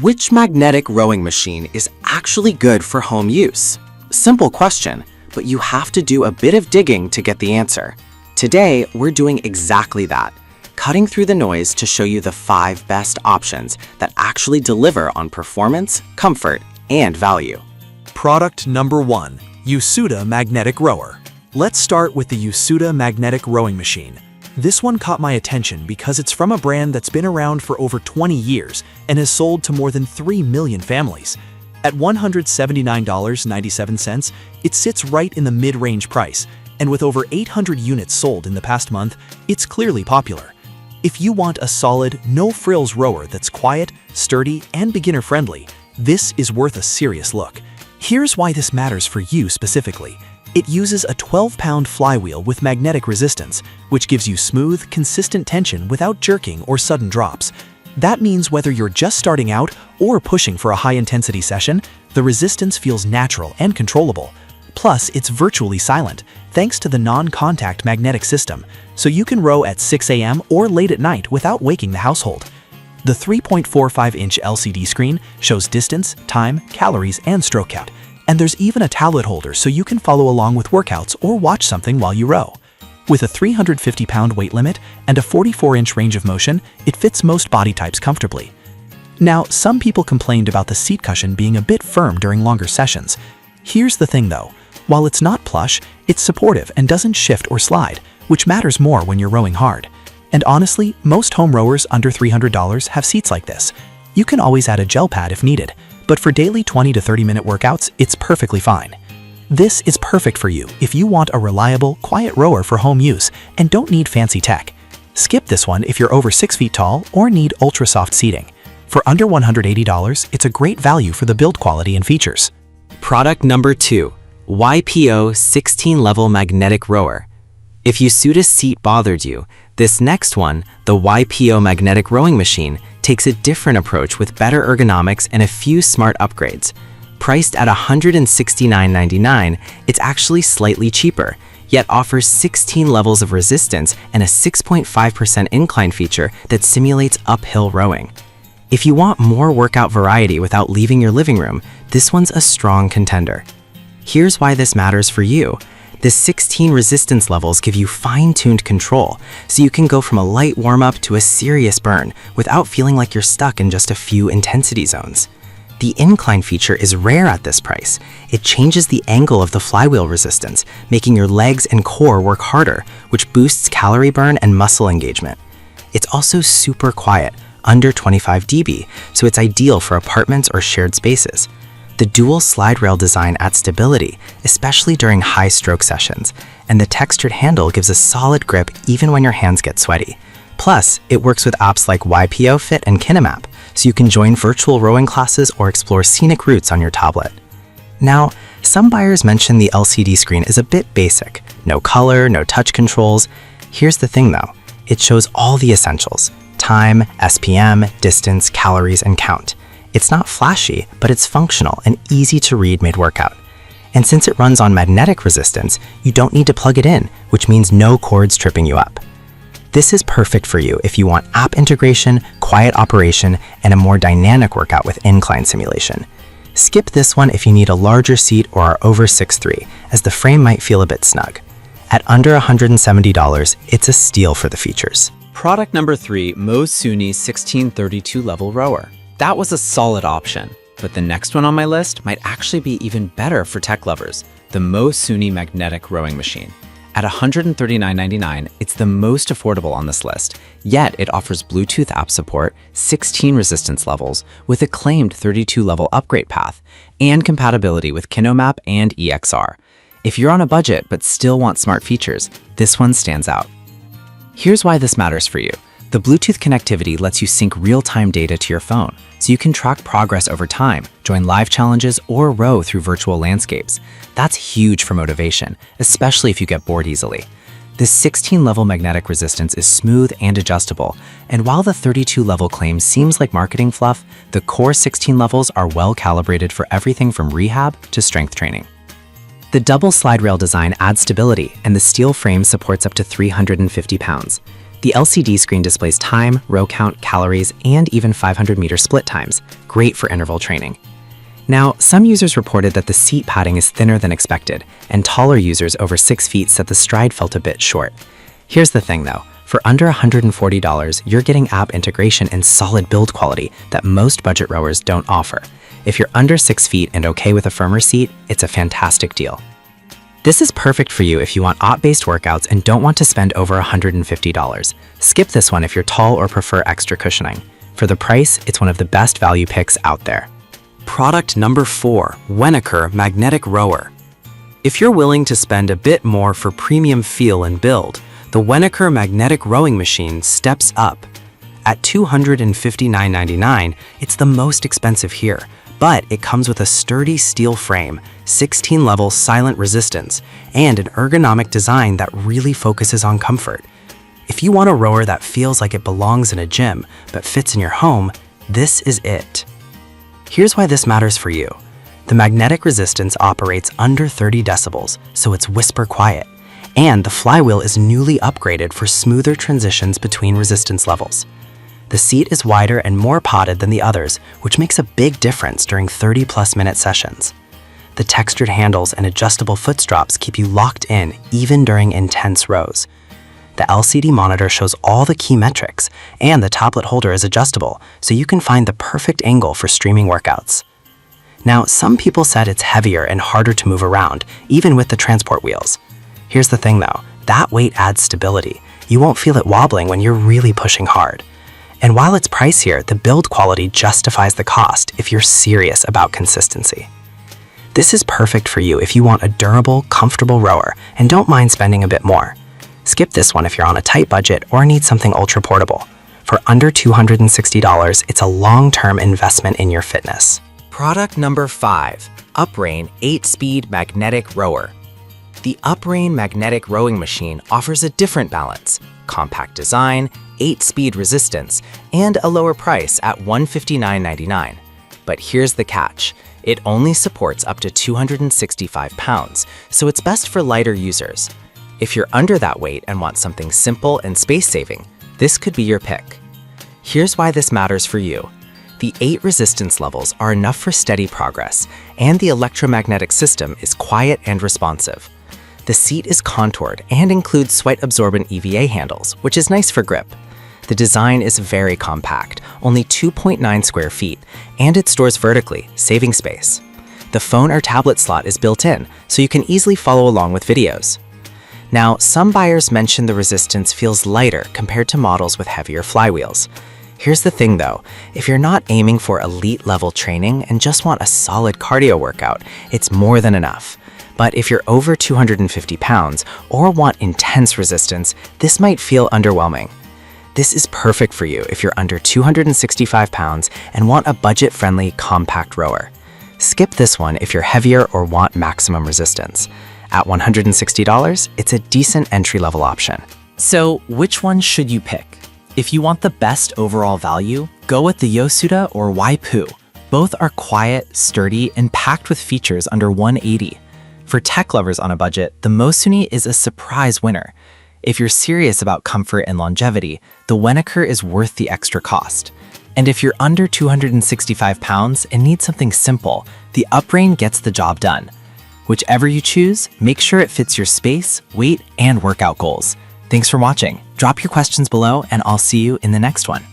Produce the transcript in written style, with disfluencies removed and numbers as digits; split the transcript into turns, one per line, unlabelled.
Which magnetic rowing machine is actually good for home use? Simple question, but you have to do a bit of digging to get the answer. Today, we're doing exactly that, cutting through the noise to show you the 5 best options that actually deliver on performance, comfort, and value.
Product number 1, Yasuda Magnetic Rower. Let's start with the Yasuda Magnetic Rowing Machine. This one caught my attention because it's from a brand that's been around for over 20 years and has sold to more than 3 million families. At $179.97, it sits right in the mid-range price, and with over 800 units sold in the past month, it's clearly popular. If you want a solid, no-frills rower that's quiet, sturdy, and beginner-friendly, this is worth a serious look. Here's why this matters for you specifically. It uses a 12-pound flywheel with magnetic resistance, which gives you smooth, consistent tension without jerking or sudden drops. That means whether you're just starting out or pushing for a high-intensity session, the resistance feels natural and controllable. Plus, it's virtually silent, thanks to the non-contact magnetic system, so you can row at 6 a.m. or late at night without waking the household. The 3.45-inch LCD screen shows distance, time, calories, and stroke count. And there's even a tablet holder so you can follow along with workouts or watch something while you row. With a 350-pound weight limit and a 44-inch range of motion, it fits most body types comfortably. Now, some people complained about the seat cushion being a bit firm during longer sessions. Here's the thing though, while it's not plush, it's supportive and doesn't shift or slide, which matters more when you're rowing hard. And honestly, most home rowers under $300 have seats like this. You can always add a gel pad if needed, but for daily 20 to 30-minute workouts, it's perfectly fine. This is perfect for you if you want a reliable, quiet rower for home use and don't need fancy tech. Skip this one if you're over 6 feet tall or need ultra-soft seating. For under $180, it's a great value for the build quality and features.
Product number 2, YPO 16-level magnetic rower. If Yasuda's seat bothered you, this next one, the YPO magnetic rowing machine, takes a different approach with better ergonomics and a few smart upgrades. Priced at $169.99, it's actually slightly cheaper, yet offers 16 levels of resistance and a 6.5% incline feature that simulates uphill rowing. If you want more workout variety without leaving your living room, this one's a strong contender. Here's why this matters for you. The 16 resistance levels give you fine-tuned control, so you can go from a light warm-up to a serious burn without feeling like you're stuck in just a few intensity zones. The incline feature is rare at this price. It changes the angle of the flywheel resistance, making your legs and core work harder, which boosts calorie burn and muscle engagement. It's also super quiet, under 25 dB, so it's ideal for apartments or shared spaces. The dual slide rail design adds stability, especially during high stroke sessions, and the textured handle gives a solid grip even when your hands get sweaty. Plus, it works with apps like YPO Fit and Kinemap, so you can join virtual rowing classes or explore scenic routes on your tablet. Now, some buyers mention the LCD screen is a bit basic. No color, no touch controls. Here's the thing though, it shows all the essentials: time, SPM, distance, calories, and count. It's not flashy, but it's functional and easy to read mid-workout. And since it runs on magnetic resistance, you don't need to plug it in, which means no cords tripping you up. This is perfect for you if you want app integration, quiet operation, and a more dynamic workout with incline simulation. Skip this one if you need a larger seat or are over 6'3", as the frame might feel a bit snug. At under $170, it's a steal for the features.
Product number 3, Suni 1632 level rower. That was a solid option, but the next one on my list might actually be even better for tech lovers, the Suni magnetic rowing machine. At $139.99, it's the most affordable on this list, yet it offers Bluetooth app support, 16 resistance levels, with a claimed 32-level upgrade path, and compatibility with Kinemap and EXR. If you're on a budget but still want smart features, this one stands out. Here's why this matters for you. The Bluetooth connectivity lets you sync real-time data to your phone, so you can track progress over time, join live challenges, or row through virtual landscapes. That's huge for motivation, especially if you get bored easily. This 16-level magnetic resistance is smooth and adjustable, and while the 32-level claim seems like marketing fluff, the core 16 levels are well calibrated for everything from rehab to strength training. The double slide rail design adds stability, and the steel frame supports up to 350 pounds.
The LCD screen displays time, row count, calories, and even 500-meter split times, great for interval training. Now, some users reported that the seat padding is thinner than expected, and taller users over 6 feet said the stride felt a bit short. Here's the thing though, for under $140, you're getting app integration and solid build quality that most budget rowers don't offer. If you're under 6 feet and okay with a firmer seat, it's a fantastic deal. This is perfect for you if you want op-based workouts and don't want to spend over $150. Skip this one if you're tall or prefer extra cushioning. For the price, it's one of the best value picks out there.
Product number 4, Weniker Magnetic Rower. If you're willing to spend a bit more for premium feel and build, the Weniker Magnetic Rowing Machine steps up. At $259.99, it's the most expensive here, but it comes with a sturdy steel frame, 16-level silent resistance, and an ergonomic design that really focuses on comfort. If you want a rower that feels like it belongs in a gym but fits in your home, this is it. Here's why this matters for you. The magnetic resistance operates under 30 decibels, so it's whisper quiet. And the flywheel is newly upgraded for smoother transitions between resistance levels. The seat is wider and more padded than the others, which makes a big difference during 30-plus-minute sessions. The textured handles and adjustable foot straps keep you locked in even during intense rows. The LCD monitor shows all the key metrics, and the tablet holder is adjustable, so you can find the perfect angle for streaming workouts. Now, some people said it's heavier and harder to move around, even with the transport wheels. Here's the thing though, that weight adds stability. You won't feel it wobbling when you're really pushing hard. And while it's pricier, the build quality justifies the cost if you're serious about consistency. This is perfect for you if you want a durable, comfortable rower and don't mind spending a bit more. Skip this one if you're on a tight budget or need something ultra portable. For under $260, it's a long-term investment in your fitness.
Product number 5, UpReign 8-Speed Magnetic Rower. The UpReign Magnetic Rowing Machine offers a different balance, compact design, 8-speed resistance, and a lower price at $159.99. But here's the catch. It only supports up to 265 pounds, so it's best for lighter users. If you're under that weight and want something simple and space-saving, this could be your pick. Here's why this matters for you. The 8 resistance levels are enough for steady progress, and the electromagnetic system is quiet and responsive. The seat is contoured and includes sweat-absorbent EVA handles, which is nice for grip. The design is very compact, only 2.9 square feet, and it stores vertically, saving space. The phone or tablet slot is built in, so you can easily follow along with videos. Now, some buyers mention the resistance feels lighter compared to models with heavier flywheels. Here's the thing though, if you're not aiming for elite-level training and just want a solid cardio workout, it's more than enough. But if you're over 250 pounds or want intense resistance, this might feel underwhelming. This is perfect for you if you're under 265 pounds and want a budget-friendly, compact rower. Skip this one if you're heavier or want maximum resistance. At $160, it's a decent entry-level option. So, which one should you pick? If you want the best overall value, go with the Yosuda or Waipu. Both are quiet, sturdy, and packed with features under $180. For tech lovers on a budget, the Mosuni is a surprise winner. If you're serious about comfort and longevity, the Weniker is worth the extra cost. And if you're under 265 pounds and need something simple, the UpReign gets the job done. Whichever you choose, make sure it fits your space, weight, and workout goals. Thanks for watching. Drop your questions below, and I'll see you in the next one.